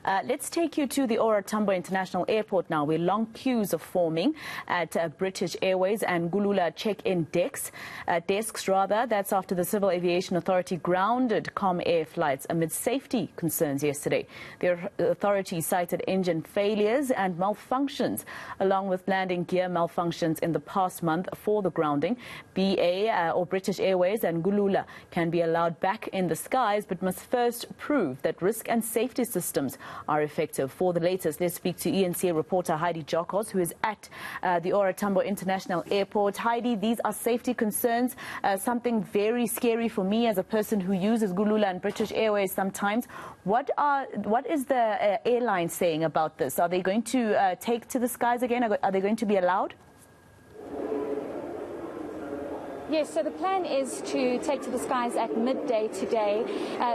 Let's take you to the OR Tambo International Airport now, where long queues are forming at British Airways and Kulula check-in desks. That's after the Civil Aviation Authority grounded Comair flights amid safety concerns yesterday. The authority cited engine failures and malfunctions, along with landing gear malfunctions in the past month for the grounding. BA or British Airways and Kulula can be allowed back in the skies, but must first prove that risk and safety systems are effective. For the latest, let's speak to eNCA reporter Heidi Giokos, who is at the OR Tambo International Airport. Heidi, these are safety concerns, something very scary for me as a person who uses Kulula and British Airways sometimes. What is the airline saying about this? Are they going to take to the skies again? Are they going to be allowed? Yes, so the plan is to take to the skies at midday today.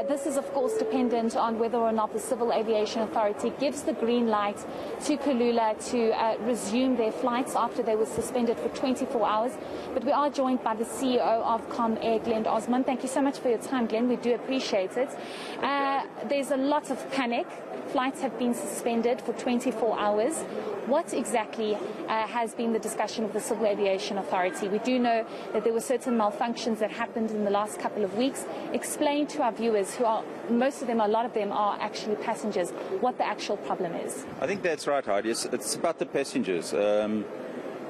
This is, of course, dependent on whether or not the Civil Aviation Authority gives the green light to Kulula to resume their flights after they were suspended for 24 hours. But we are joined by the CEO of Comair, Glenn Osmond. Thank you so much for your time, Glenn. We do appreciate it. There's a lot of panic. Flights have been suspended for 24 hours. What exactly has been the discussion with the Civil Aviation Authority? We do know that there were certain malfunctions that happened in the last couple of weeks. Explain to our viewers, who are, most of them, a lot of them are actually passengers, what the actual problem is. I think that's right, Heidi. It's about the passengers.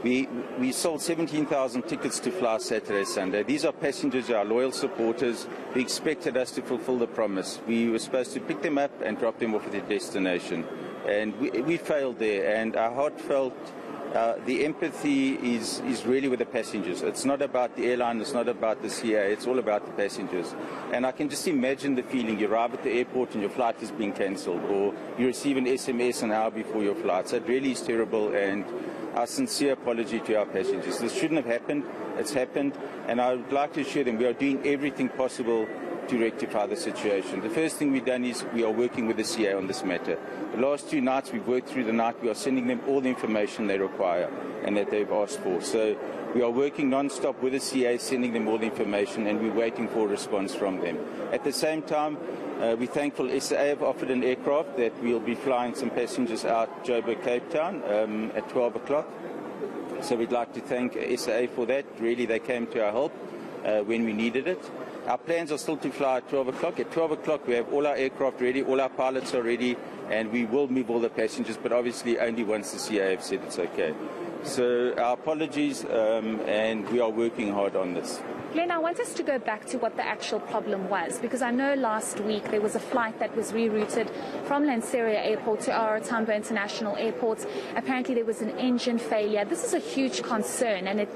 We sold 17,000 tickets to fly Saturday, Sunday. These are passengers, our loyal supporters, who expected us to fulfill the promise. We were supposed to pick them up and drop them off at their destination. And we failed there, and our heartfelt, the empathy is really with the passengers. It's not about the airline, it's not about the CA, it's all about the passengers. And I can just imagine the feeling. You arrive at the airport and your flight is being cancelled, or you receive an SMS an hour before your flight. So it really is terrible, and our sincere apology to our passengers. This shouldn't have happened. It's happened, and I would like to assure them we are doing everything possible to rectify the situation. The first thing we've done is we are working with the CA on this matter. The last 2 nights we've worked through the night. We are sending them all the information they require and that they've asked for. So we are working non-stop with the CA, sending them all the information, and we're waiting for a response from them. At the same time, we're thankful SAA have offered an aircraft that we'll be flying some passengers out Joburg, Cape Town at 12 o'clock. So we'd like to thank SAA for that. Really, they came to our help when we needed it. Our plans are still to fly at 12 o'clock. At 12 o'clock, we have all our aircraft ready, all our pilots are ready, and we will move all the passengers, but obviously only once the CA have said it's okay. So our apologies, and we are working hard on this. Glenn, I want us to go back to what the actual problem was, because I know last week there was a flight that was rerouted from Lanseria Airport to OR Tambo International Airport. Apparently there was an engine failure. This is a huge concern, and it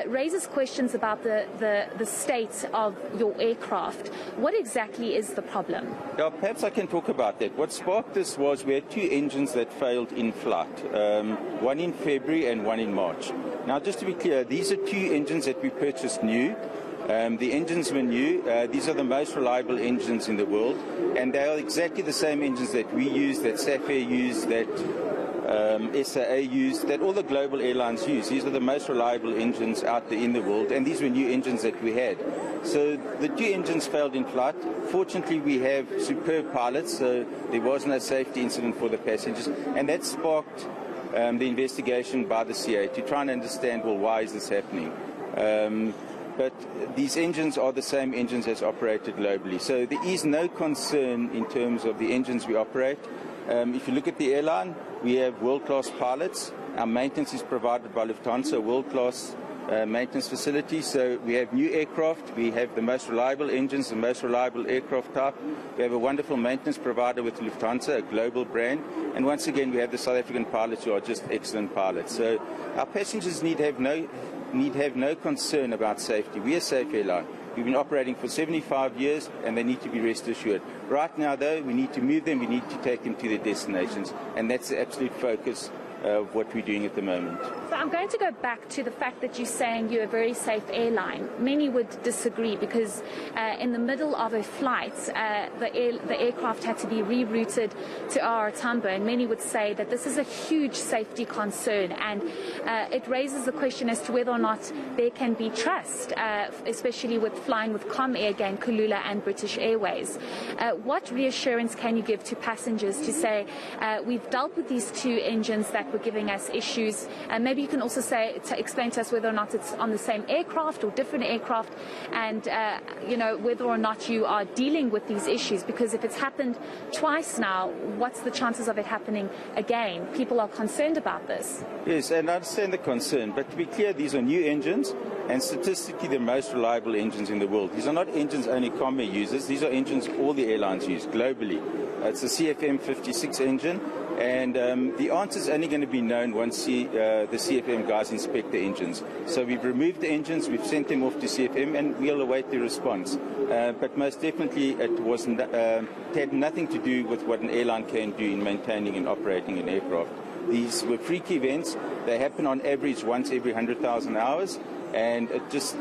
raises questions about the state of your aircraft. What exactly is the problem? Yeah, perhaps I can talk about that. What sparked this was we had 2 engines that failed in flight, one in February and one in March. Now, just to be clear, these are 2 engines that we purchased new. The engines were new. These are the most reliable engines in the world, and they are exactly the same engines that we use, that SAFAir use, that SAA use, that all the global airlines use. These are the most reliable engines out there in the world, and these were new engines that we had. So the 2 engines failed in flight. Fortunately, we have superb pilots, so there was no safety incident for the passengers, and that sparked the investigation by the CA to try and understand, well, why is this happening? But these engines are the same engines as operated globally. So there is no concern in terms of the engines we operate. If you look at the airline, we have world-class pilots. Our maintenance is provided by Lufthansa, world-class maintenance facilities. So we have new aircraft. We have the most reliable engines, the most reliable aircraft type. We have a wonderful maintenance provider with Lufthansa, a global brand. And once again, we have the South African pilots who are just excellent pilots. So our passengers need have no concern about safety. We are a safe airline. We've been operating for 75 years, and they need to be rest assured. Right now, though, we need to move them, we need to take them to their destinations, and that's the absolute focus of what we're doing at the moment. So I'm going to go back to the fact that you're saying you're a very safe airline. Many would disagree because in the middle of a flight, the aircraft had to be rerouted to OR Tambo, and many would say that this is a huge safety concern, and it raises the question as to whether or not there can be trust, especially with flying with Comair again, Kulula and British Airways. What reassurance can you give to passengers to say we've dealt with these two engines that were giving us issues? Maybe you can also explain to us whether or not it's on the same aircraft or different aircraft, and whether or not you are dealing with these issues, because if it's happened twice now, what's the chances of it happening again? People are concerned about this. Yes, and I understand the concern, but to be clear, these are new engines and statistically the most reliable engines in the world. These are not engines only Comair uses, these are engines all the airlines use globally. It's a CFM 56 engine, and the answer is only going to be known once the CFM guys inspect the engines. So we've removed the engines, we've sent them off to CFM, and we'll await the response. But most definitely it had nothing to do with what an airline can do in maintaining and operating an aircraft. These were freak events. They happen on average once every 100,000 hours. And it just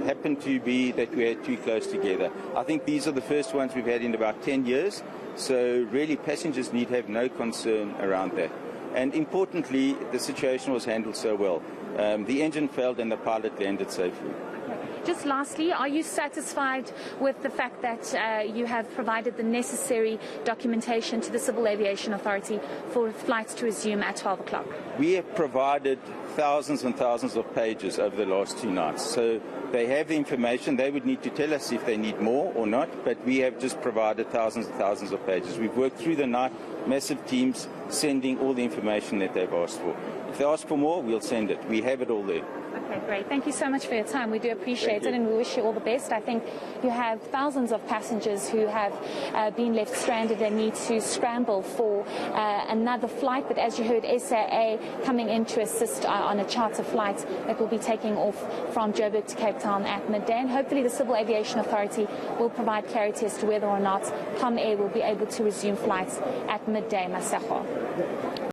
happened to be that we had too close together. I think these are the first ones we've had in about 10 years, so really passengers need have no concern around that. And importantly, the situation was handled so well. The engine failed and the pilot landed safely. Just lastly, are you satisfied with the fact that you have provided the necessary documentation to the Civil Aviation Authority for flights to resume at 12 o'clock? We have provided thousands and thousands of pages over the last 2 nights. So they have the information. They would need to tell us if they need more or not, but we have just provided thousands and thousands of pages. We've worked through the night, massive teams sending all the information that they've asked for. If they ask for more, we'll send it. We have it all there. Okay, great. Thank you so much for your time. We do appreciate it, and we wish you all the best. I think you have thousands of passengers who have been left stranded and need to scramble for another flight. But as you heard, SAA coming in to assist on a charter flight that will be taking off from Joburg to Cape Town at midday. And hopefully the Civil Aviation Authority will provide clarity as to whether or not Comair will be able to resume flights at midday. Masako.